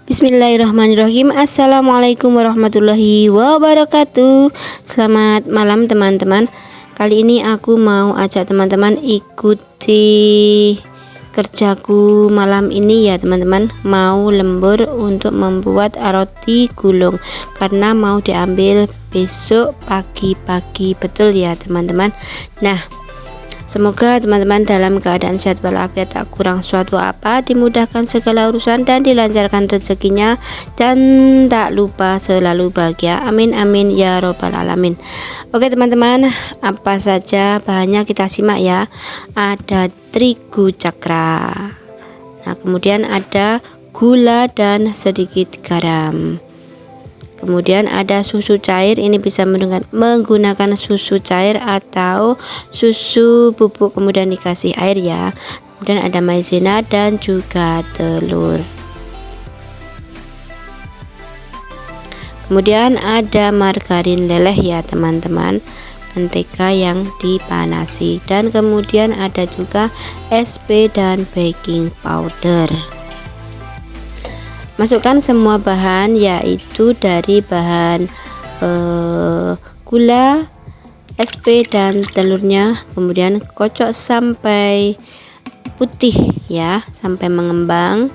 Bismillahirrahmanirrahim. Assalamualaikum warahmatullahi wabarakatuh. Selamat malam teman-teman. Kali ini aku mau ajak teman-teman ikuti kerjaku malam ini ya teman-teman. Mau lembur untuk membuat roti gulung karena mau diambil besok pagi-pagi, betul ya teman-teman. Nah, semoga teman-teman dalam keadaan sehat walafiat, tak kurang suatu apa, dimudahkan segala urusan dan dilancarkan rezekinya, dan tak lupa selalu bahagia. Amin amin ya robbal alamin. Oke teman-teman, apa saja bahannya kita simak ya. Ada terigu cakra, nah kemudian ada gula dan sedikit garam. Kemudian ada susu cair, ini bisa menggunakan susu cair atau susu bubuk kemudian dikasih air ya. Kemudian ada maizena dan juga telur. Kemudian ada margarin leleh ya teman-teman, mentega yang dipanasi, dan kemudian ada juga SP dan baking powder. Masukkan semua bahan, yaitu dari bahan gula, SP dan telurnya, kemudian kocok sampai putih ya, sampai mengembang.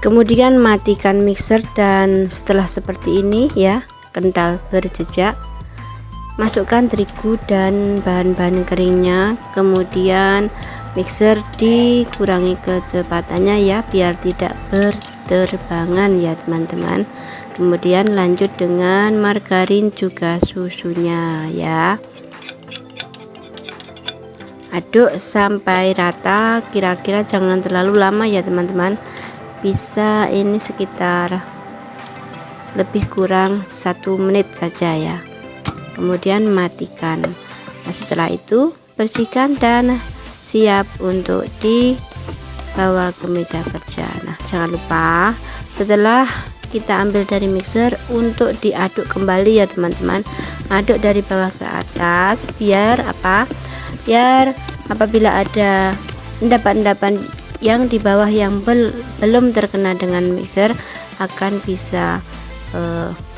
Kemudian matikan mixer, dan setelah seperti ini ya, kental berjejak, masukkan terigu dan bahan-bahan keringnya. Kemudian mixer dikurangi kecepatannya ya, biar tidak berterbangan ya teman-teman. Kemudian lanjut dengan margarin juga susunya ya. Aduk sampai rata, kira-kira jangan terlalu lama ya teman-teman, bisa ini sekitar lebih kurang 1 menit saja ya. Kemudian matikan. Nah, setelah itu bersihkan dan siap untuk dibawa ke meja kerja. Nah, jangan lupa setelah kita ambil dari mixer untuk diaduk kembali ya teman-teman. Aduk dari bawah ke atas biar apa? Biar apabila ada endapan-endapan yang di bawah yang belum terkena dengan mixer akan bisa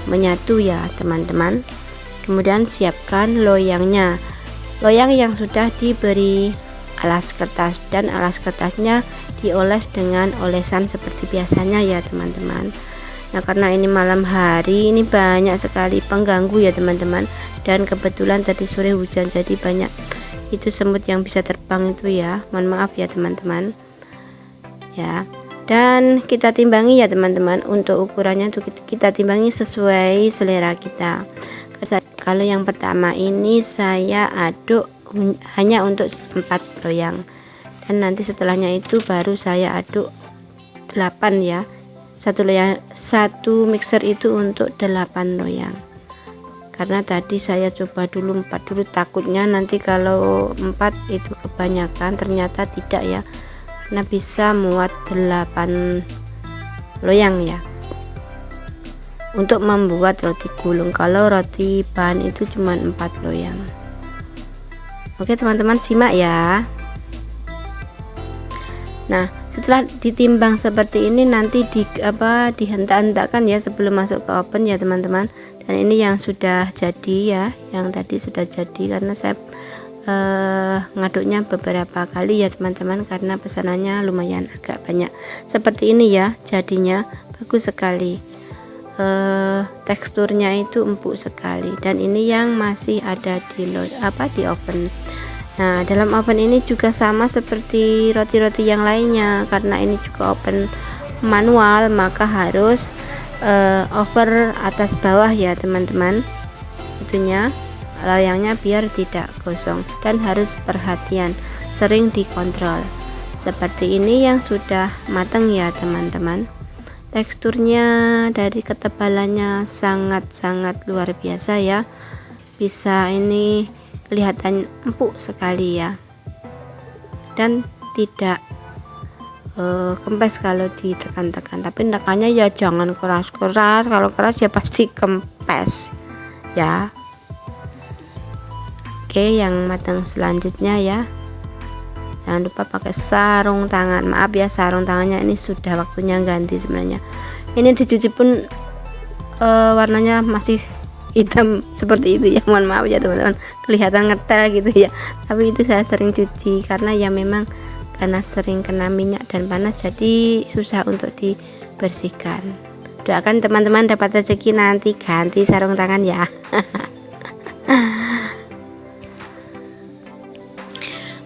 menyatu ya teman-teman. Kemudian siapkan loyangnya, loyang yang sudah diberi alas kertas, dan alas kertasnya dioles dengan olesan seperti biasanya ya teman-teman. Nah, karena ini malam hari, ini banyak sekali pengganggu ya teman-teman, dan kebetulan tadi sore hujan, jadi banyak itu semut yang bisa terbang itu ya, mohon maaf ya teman-teman ya. Dan kita timbangi ya teman-teman, untuk ukurannya tuh kita timbangi sesuai selera kita. Kalau yang pertama ini saya aduk hanya untuk 4 loyang, dan nanti setelahnya itu baru saya aduk 8 ya. Satu mixer itu untuk 8 loyang, karena tadi saya coba dulu 4 dulu, takutnya nanti kalau 4 itu kebanyakan, ternyata tidak ya, karena bisa muat 8 loyang ya untuk membuat roti gulung. Kalau roti bahan itu cuma 4 loyang. Oke teman-teman, simak ya. Nah, setelah ditimbang seperti ini nanti dihentak-hentakkan ya sebelum masuk ke oven ya teman-teman. Dan ini yang sudah jadi ya, yang tadi sudah jadi, karena saya ngaduknya beberapa kali ya teman-teman, karena pesanannya lumayan agak banyak. Seperti ini ya jadinya, bagus sekali, teksturnya itu empuk sekali. Dan ini yang masih ada di oven. Nah, dalam oven ini juga sama seperti roti-roti yang lainnya, karena ini juga oven manual, maka harus over atas bawah ya teman-teman, itunya loyangnya biar tidak gosong, dan harus perhatian, sering dikontrol. Seperti ini yang sudah matang ya teman-teman. Teksturnya dari ketebalannya sangat-sangat luar biasa ya, bisa ini kelihatan empuk sekali ya, dan tidak kempes kalau ditekan-tekan, tapi tekannya ya jangan keras-keras, kalau keras ya pasti kempes ya. Oke, yang matang selanjutnya ya, jangan lupa pakai sarung tangan. Maaf ya, sarung tangannya ini sudah waktunya ganti sebenarnya. Ini dicuci pun warnanya masih hitam seperti itu ya, mohon maaf ya teman-teman, kelihatan ngetel gitu ya, tapi itu saya sering cuci karena ya memang karena sering kena minyak dan panas jadi susah untuk dibersihkan. Doakan teman-teman dapat rezeki nanti ganti sarung tangan ya.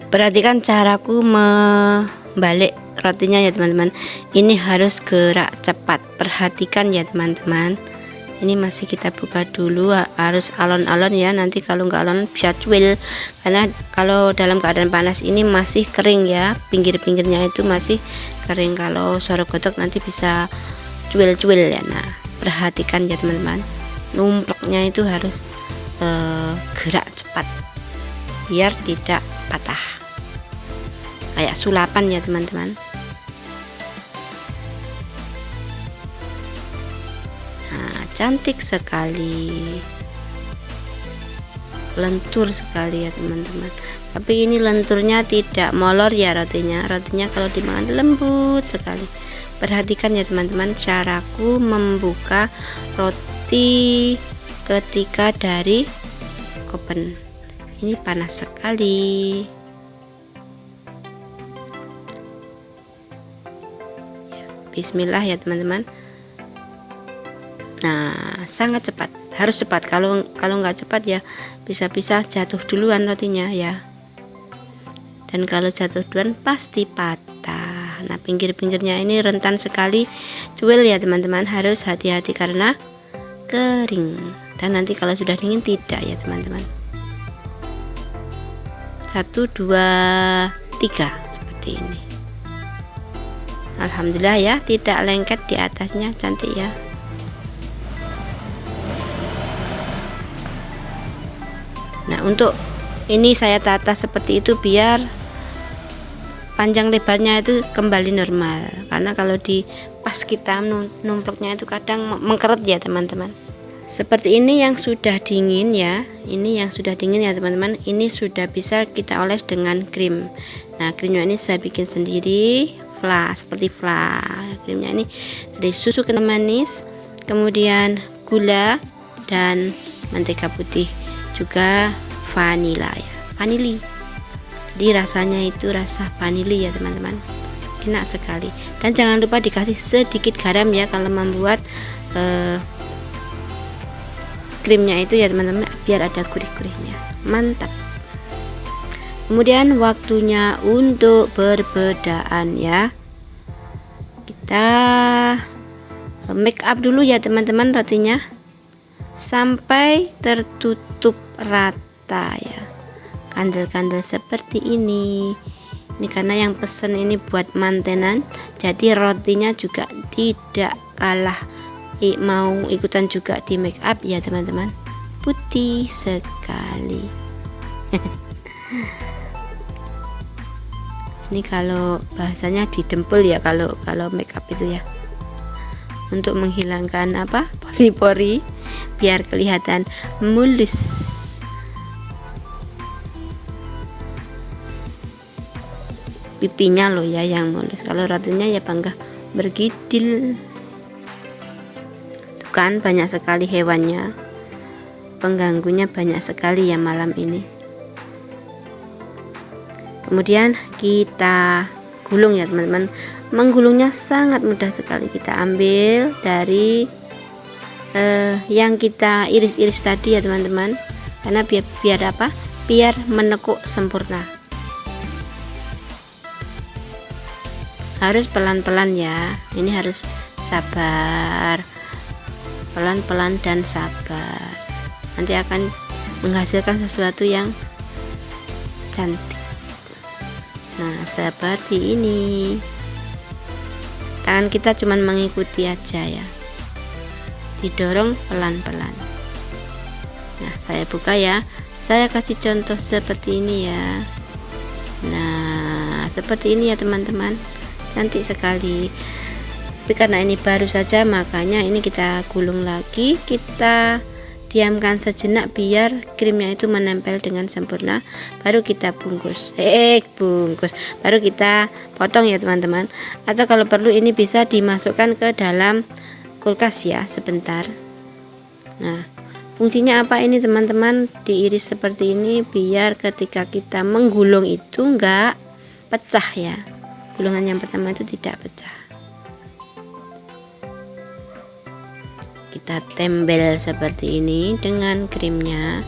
Perhatikan caraku membalik rotinya ya teman-teman, ini harus gerak cepat, perhatikan ya teman-teman. Ini masih kita buka dulu, harus alon-alon ya, nanti kalau nggak alon bisa cuil, karena kalau dalam keadaan panas ini masih kering ya, pinggir-pinggirnya itu masih kering, kalau soro godok nanti bisa cuil-cuil ya. Nah perhatikan ya teman-teman, numpleknya itu harus gerak cepat biar tidak patah kayak sulapan ya teman-teman. Cantik sekali, lentur sekali ya teman-teman, tapi ini lenturnya tidak molor ya rotinya kalau dimakan lembut sekali. Perhatikan ya teman-teman caraku membuka roti ketika dari oven, ini panas sekali. Bismillah ya teman-teman. Nah sangat cepat, harus cepat, kalau nggak cepat ya bisa-bisa jatuh duluan rotinya ya, dan kalau jatuh duluan pasti patah. Nah pinggir-pinggirnya ini rentan sekali cuil ya teman-teman, harus hati-hati karena kering, dan nanti kalau sudah dingin tidak ya teman-teman. 1, 2, 3 seperti ini. Alhamdulillah ya, tidak lengket di atasnya, cantik ya. Nah untuk ini saya tata seperti itu biar panjang lebarnya itu kembali normal, karena kalau di pas kita numpleknya itu kadang mengkeret ya teman-teman. Seperti ini yang sudah dingin ya, ini yang sudah dingin ya teman-teman, ini sudah bisa kita oles dengan krim. Nah krimnya ini saya bikin sendiri, fla, seperti fla. Krimnya ini dari susu kental manis, kemudian gula dan mentega putih, juga vanila ya, vanili. Jadi rasanya itu rasa vanili ya teman-teman, enak sekali. Dan jangan lupa dikasih sedikit garam ya kalau membuat krimnya itu ya teman-teman, biar ada gurih-gurihnya, mantap. Kemudian waktunya untuk berbedaan ya, kita make up dulu ya teman-teman rotinya sampai tertutup rata ya, kandel-kandel seperti ini. Ini karena yang pesen ini buat mantenan, jadi rotinya juga tidak kalah mau ikutan juga di make up ya teman-teman, putih sekali. Ini kalau bahasanya didempul ya, kalau make up itu ya, untuk menghilangkan apa, pori-pori, biar kelihatan mulus. Pipinya loh ya yang mulus, kalau rotinya ya bangga bergidil. Tuh kan banyak sekali hewannya, pengganggunya banyak sekali ya malam ini. Kemudian kita gulung ya teman-teman. Menggulungnya sangat mudah sekali, kita ambil dari yang kita iris-iris tadi ya teman-teman, karena biar apa, biar menekuk sempurna. Harus pelan-pelan ya, ini harus sabar, pelan-pelan dan sabar, nanti akan menghasilkan sesuatu yang cantik. Nah seperti ini, tangan kita cuman mengikuti aja ya, didorong pelan-pelan. Nah saya buka ya, saya kasih contoh seperti ini ya. Nah seperti ini ya teman-teman, cantik sekali. Tapi karena ini baru saja, makanya ini kita gulung lagi, kita diamkan sejenak biar krimnya itu menempel dengan sempurna, baru kita bungkus. Baru kita potong ya teman-teman. Atau kalau perlu ini bisa dimasukkan ke dalam kulkas ya sebentar. Nah, fungsinya apa ini teman-teman? Diiris seperti ini biar ketika kita menggulung itu enggak pecah ya. Gulungan yang pertama itu tidak pecah. Kita tempel seperti ini dengan krimnya.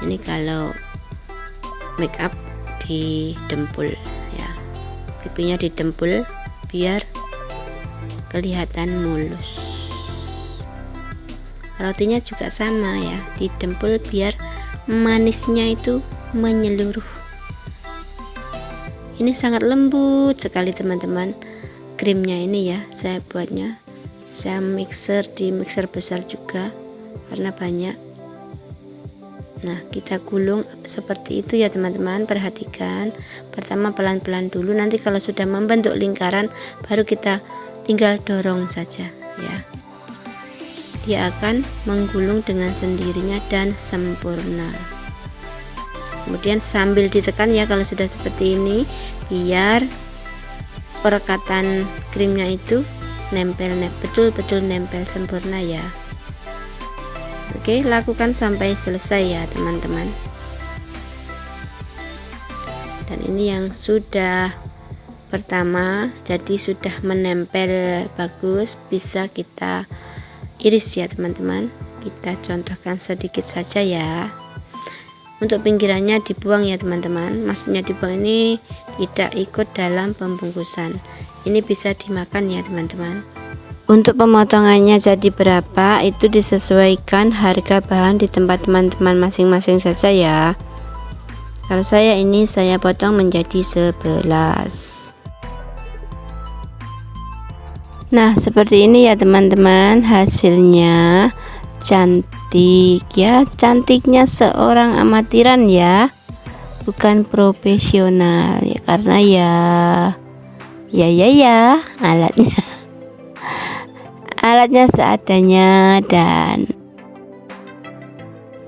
Ini kalau make up didempul ya, pipinya didempul biar kelihatan mulus. Rotinya juga sama ya, didempul biar manisnya itu menyeluruh. Ini sangat lembut sekali teman-teman krimnya ini ya. Saya buatnya, saya di mixer besar juga karena banyak. Nah, kita gulung seperti itu ya teman-teman. Perhatikan, pertama pelan-pelan dulu, nanti kalau sudah membentuk lingkaran baru kita tinggal dorong saja ya. Dia akan menggulung dengan sendirinya dan sempurna. Kemudian sambil ditekan ya kalau sudah seperti ini, biar perekatan krimnya itu betul-betul nempel sempurna ya. Oke, lakukan sampai selesai ya teman-teman. Dan ini yang sudah pertama, jadi sudah menempel bagus, bisa kita iris ya teman-teman. Kita contohkan sedikit saja ya. Untuk pinggirannya dibuang ya teman-teman. Maksudnya dibuang ini tidak ikut dalam pembungkusan. Ini bisa dimakan ya teman-teman. Untuk pemotongannya jadi berapa itu disesuaikan harga bahan di tempat teman-teman masing-masing saja ya. Kalau saya ini saya potong menjadi 11. Nah, seperti ini ya teman-teman hasilnya. Cantik ya, cantiknya seorang amatiran ya, bukan profesional ya, karena ya alatnya seadanya dan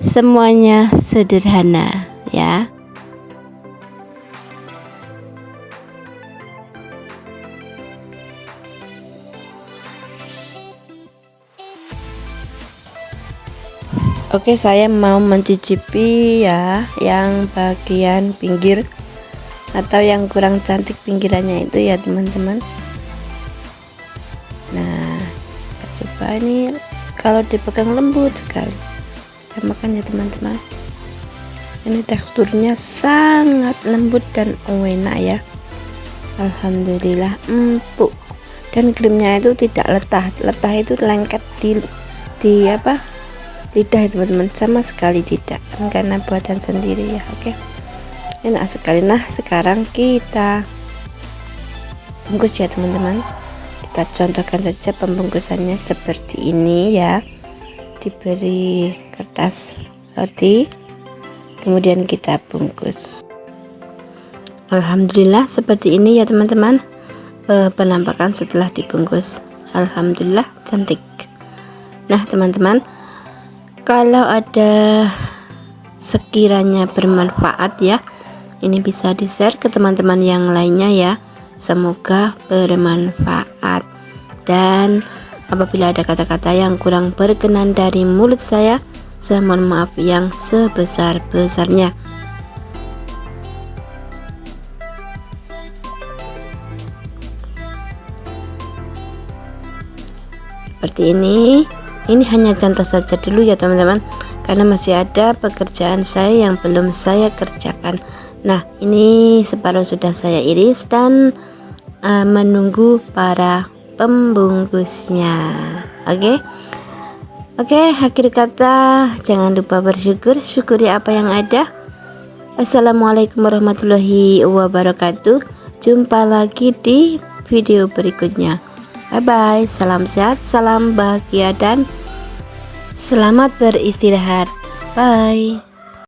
semuanya sederhana ya. Oke, saya mau mencicipi ya yang bagian pinggir atau yang kurang cantik pinggirannya itu ya teman-teman. Nah, kita coba ini, kalau dipegang lembut sekali. Kita makan ya teman-teman. Ini teksturnya sangat lembut dan enak ya. Alhamdulillah empuk. Dan krimnya itu tidak letah itu lengket di lidah teman-teman, sama sekali tidak, karena buatan sendiri ya. Oke, enak sekali. Nah, sekarang kita bungkus ya teman-teman. Kita contohkan saja pembungkusannya seperti ini ya. Diberi kertas roti, kemudian kita bungkus. Alhamdulillah seperti ini ya teman-teman penampakan setelah dibungkus. Alhamdulillah cantik. Nah teman-teman, kalau ada sekiranya bermanfaat ya, ini bisa di share ke teman-teman yang lainnya ya. Semoga bermanfaat. Dan apabila ada kata-kata yang kurang berkenan dari mulut saya mohon maaf yang sebesar-besarnya. Seperti ini hanya contoh saja dulu ya teman-teman, karena masih ada pekerjaan saya yang belum saya kerjakan. Nah, ini separuh sudah saya iris dan menunggu para pembungkusnya. Oke, akhir kata jangan lupa bersyukur, syukuri apa yang ada. Assalamualaikum warahmatullahi wabarakatuh. Jumpa lagi di video berikutnya. Bye bye, salam sehat, salam bahagia, dan selamat beristirahat. Bye.